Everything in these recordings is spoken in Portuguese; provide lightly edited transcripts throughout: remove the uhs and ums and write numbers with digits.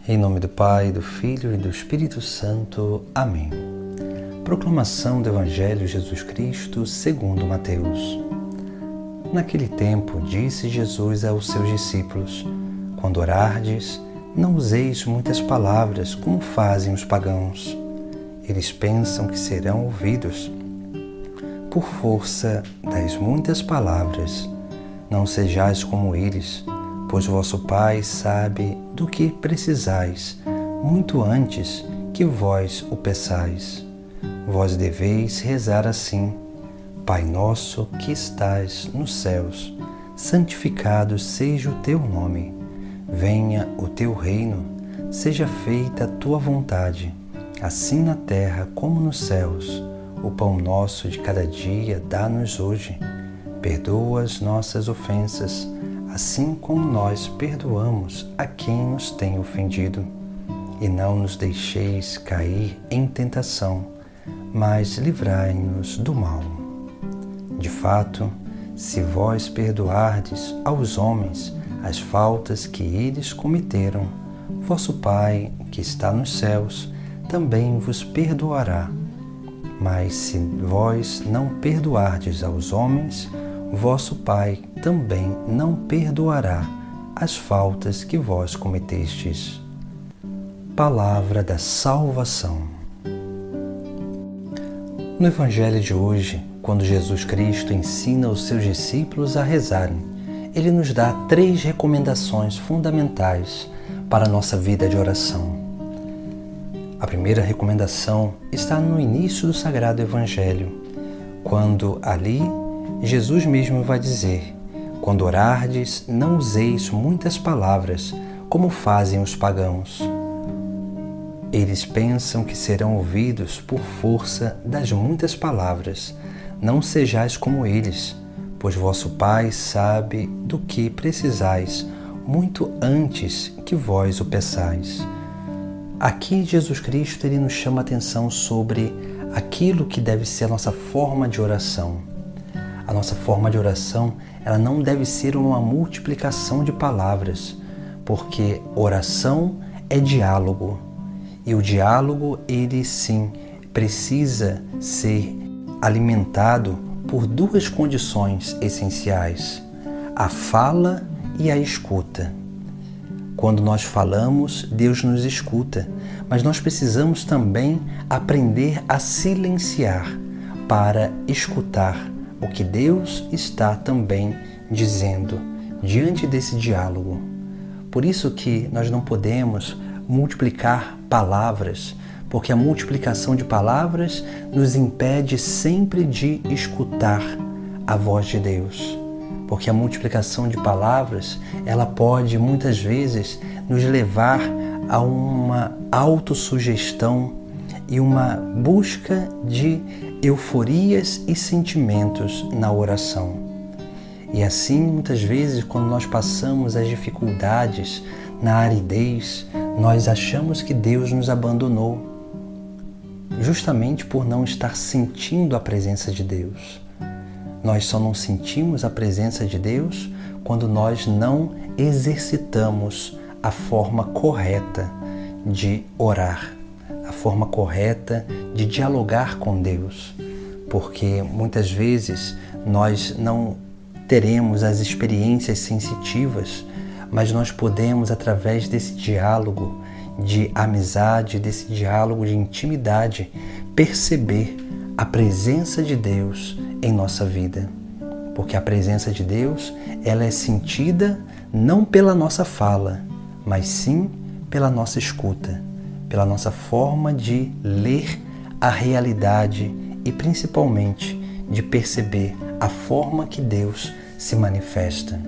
Em nome do Pai, do Filho e do Espírito Santo. Amém. Proclamação do Evangelho de Jesus Cristo segundo Mateus. Naquele tempo, disse Jesus aos seus discípulos: Quando orardes, não useis muitas palavras, como fazem os pagãos. Eles pensam que serão ouvidos por força das muitas palavras. Não sejais como eles, pois vosso Pai sabe do que precisais, muito antes que vós o peçais. Vós deveis rezar assim: Pai nosso que estás nos céus, santificado seja o teu nome. Venha o teu reino, seja feita a tua vontade, assim na terra como nos céus. O pão nosso de cada dia dá-nos hoje. Perdoa as nossas ofensas, assim como nós perdoamos a quem nos tem ofendido. E não nos deixeis cair em tentação, mas livrai-nos do mal. De fato, se vós perdoardes aos homens as faltas que eles cometeram, vosso Pai, que está nos céus, também vos perdoará. Mas se vós não perdoardes aos homens, vosso Pai também não perdoará as faltas que vós cometestes. Palavra da salvação. No Evangelho de hoje, quando Jesus Cristo ensina os seus discípulos a rezarem, Ele nos dá 3 recomendações fundamentais para a nossa vida de oração. A primeira recomendação está no início do Sagrado Evangelho, quando ali Jesus mesmo vai dizer: Quando orardes, não useis muitas palavras, como fazem os pagãos. Eles pensam que serão ouvidos por força das muitas palavras. Não sejais como eles, pois vosso Pai sabe do que precisais, muito antes que vós o peçais. Aqui Jesus Cristo ele nos chama a atenção sobre aquilo que deve ser a nossa forma de oração. A nossa forma de oração, ela não deve ser uma multiplicação de palavras, porque oração é diálogo. E o diálogo, ele sim, precisa ser alimentado por 2 condições essenciais: a fala e a escuta. Quando nós falamos, Deus nos escuta, mas nós precisamos também aprender a silenciar para escutar o que Deus está também dizendo diante desse diálogo. Por isso que nós não podemos multiplicar palavras, porque a multiplicação de palavras nos impede sempre de escutar a voz de Deus. Porque a multiplicação de palavras, ela pode muitas vezes nos levar a uma autossugestão e uma busca de euforias e sentimentos na oração. E assim, muitas vezes, quando nós passamos as dificuldades na aridez, nós achamos que Deus nos abandonou, justamente por não estar sentindo a presença de Deus. Nós só não sentimos a presença de Deus quando nós não exercitamos a forma correta de orar, a forma correta de dialogar com Deus, porque muitas vezes nós não teremos as experiências sensitivas, mas nós podemos, através desse diálogo de amizade, desse diálogo de intimidade, perceber a presença de Deus em nossa vida. Porque a presença de Deus, ela é sentida não pela nossa fala, mas sim pela nossa escuta, pela nossa forma de ler a realidade e principalmente de perceber a forma que Deus se manifesta.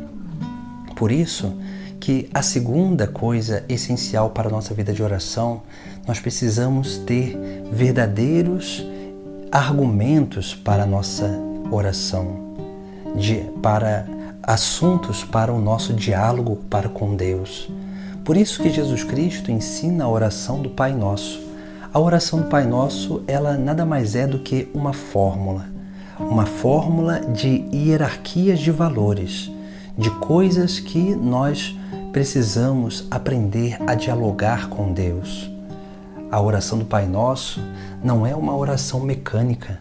Por isso que a segunda coisa essencial para a nossa vida de oração, nós precisamos ter verdadeiros argumentos para a nossa oração, para assuntos para o nosso diálogo para com Deus. Por isso que Jesus Cristo ensina a oração do Pai Nosso. A oração do Pai Nosso, ela nada mais é do que uma fórmula de hierarquias de valores, de coisas que nós precisamos aprender a dialogar com Deus. A oração do Pai Nosso não é uma oração mecânica,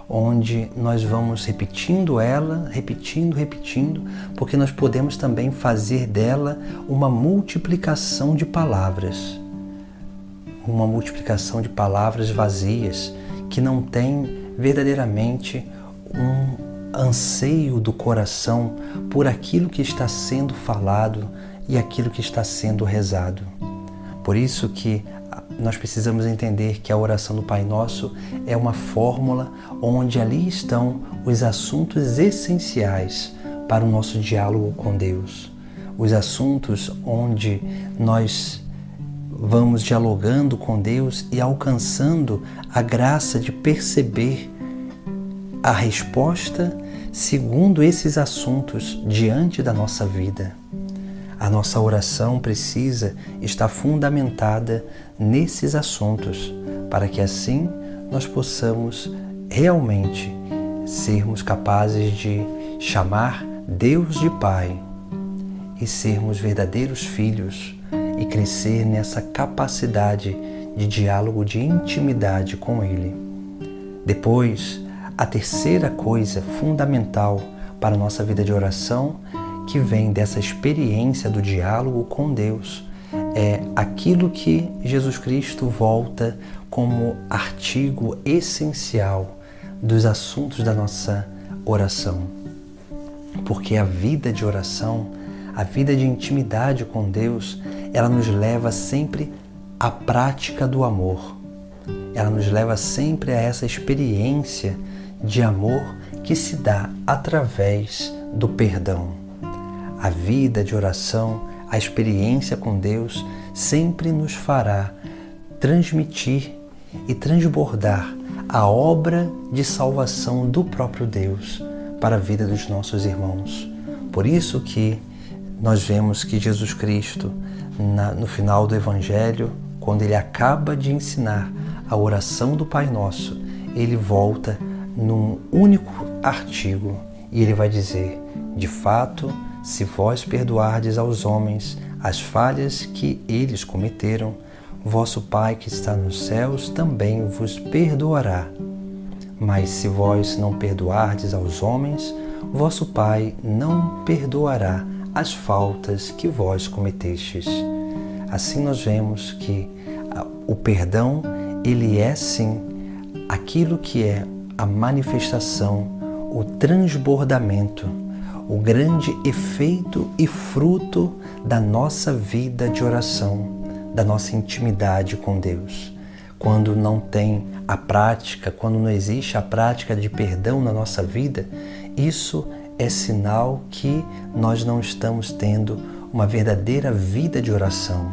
onde nós vamos repetindo ela, repetindo, porque nós podemos também fazer dela uma multiplicação de palavras. Uma multiplicação de palavras vazias, que não tem verdadeiramente um anseio do coração por aquilo que está sendo falado e aquilo que está sendo rezado. Por isso que nós precisamos entender que a oração do Pai Nosso é uma fórmula onde ali estão os assuntos essenciais para o nosso diálogo com Deus. Os assuntos onde nós vamos dialogando com Deus e alcançando a graça de perceber a resposta segundo esses assuntos diante da nossa vida. A nossa oração precisa estar fundamentada nesses assuntos, para que assim nós possamos realmente sermos capazes de chamar Deus de Pai e sermos verdadeiros filhos e crescer nessa capacidade de diálogo, de intimidade com Ele. Depois, a terceira coisa fundamental para a nossa vida de oração, que vem dessa experiência do diálogo com Deus, é aquilo que Jesus Cristo volta como artigo essencial dos assuntos da nossa oração. Porque a vida de oração, a vida de intimidade com Deus, ela nos leva sempre à prática do amor. Ela nos leva sempre a essa experiência de amor que se dá através do perdão. A vida de oração, a experiência com Deus sempre nos fará transmitir e transbordar a obra de salvação do próprio Deus para a vida dos nossos irmãos. Por isso que nós vemos que Jesus Cristo, no final do Evangelho, quando ele acaba de ensinar a oração do Pai Nosso, ele volta num único artigo e ele vai dizer: de fato, se vós perdoardes aos homens as falhas que eles cometeram, vosso Pai que está nos céus também vos perdoará. Mas se vós não perdoardes aos homens, vosso Pai não perdoará as faltas que vós cometestes. Assim nós vemos que o perdão, ele é sim aquilo que é a manifestação, o transbordamento, o grande efeito e fruto da nossa vida de oração, da nossa intimidade com Deus. Quando não tem a prática, quando não existe a prática de perdão na nossa vida, isso é sinal que nós não estamos tendo uma verdadeira vida de oração,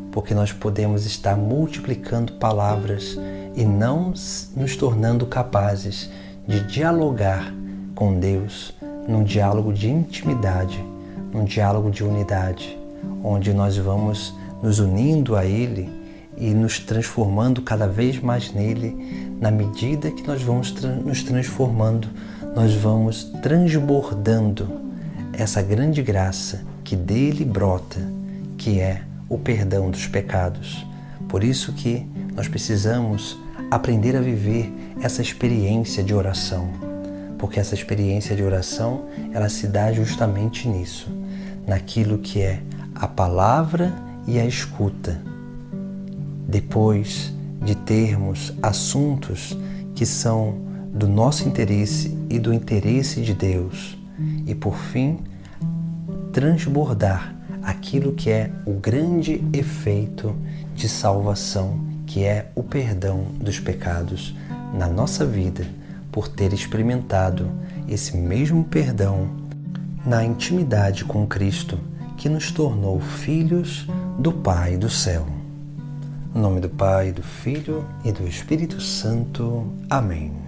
porque nós podemos estar multiplicando palavras e não nos tornando capazes de dialogar com Deus num diálogo de intimidade, num diálogo de unidade, onde nós vamos nos unindo a Ele e nos transformando cada vez mais nele. Na medida que nós vamos nos transformando, nós vamos transbordando essa grande graça que dele brota, que é o perdão dos pecados. Por isso que nós precisamos aprender a viver essa experiência de oração, porque essa experiência de oração, ela se dá justamente nisso, naquilo que é a palavra e a escuta. Depois de termos assuntos que são do nosso interesse e do interesse de Deus, e por fim, transbordar aquilo que é o grande efeito de salvação, que é o perdão dos pecados na nossa vida, por ter experimentado esse mesmo perdão na intimidade com Cristo, que nos tornou filhos do Pai do céu. Em nome do Pai, do Filho e do Espírito Santo. Amém.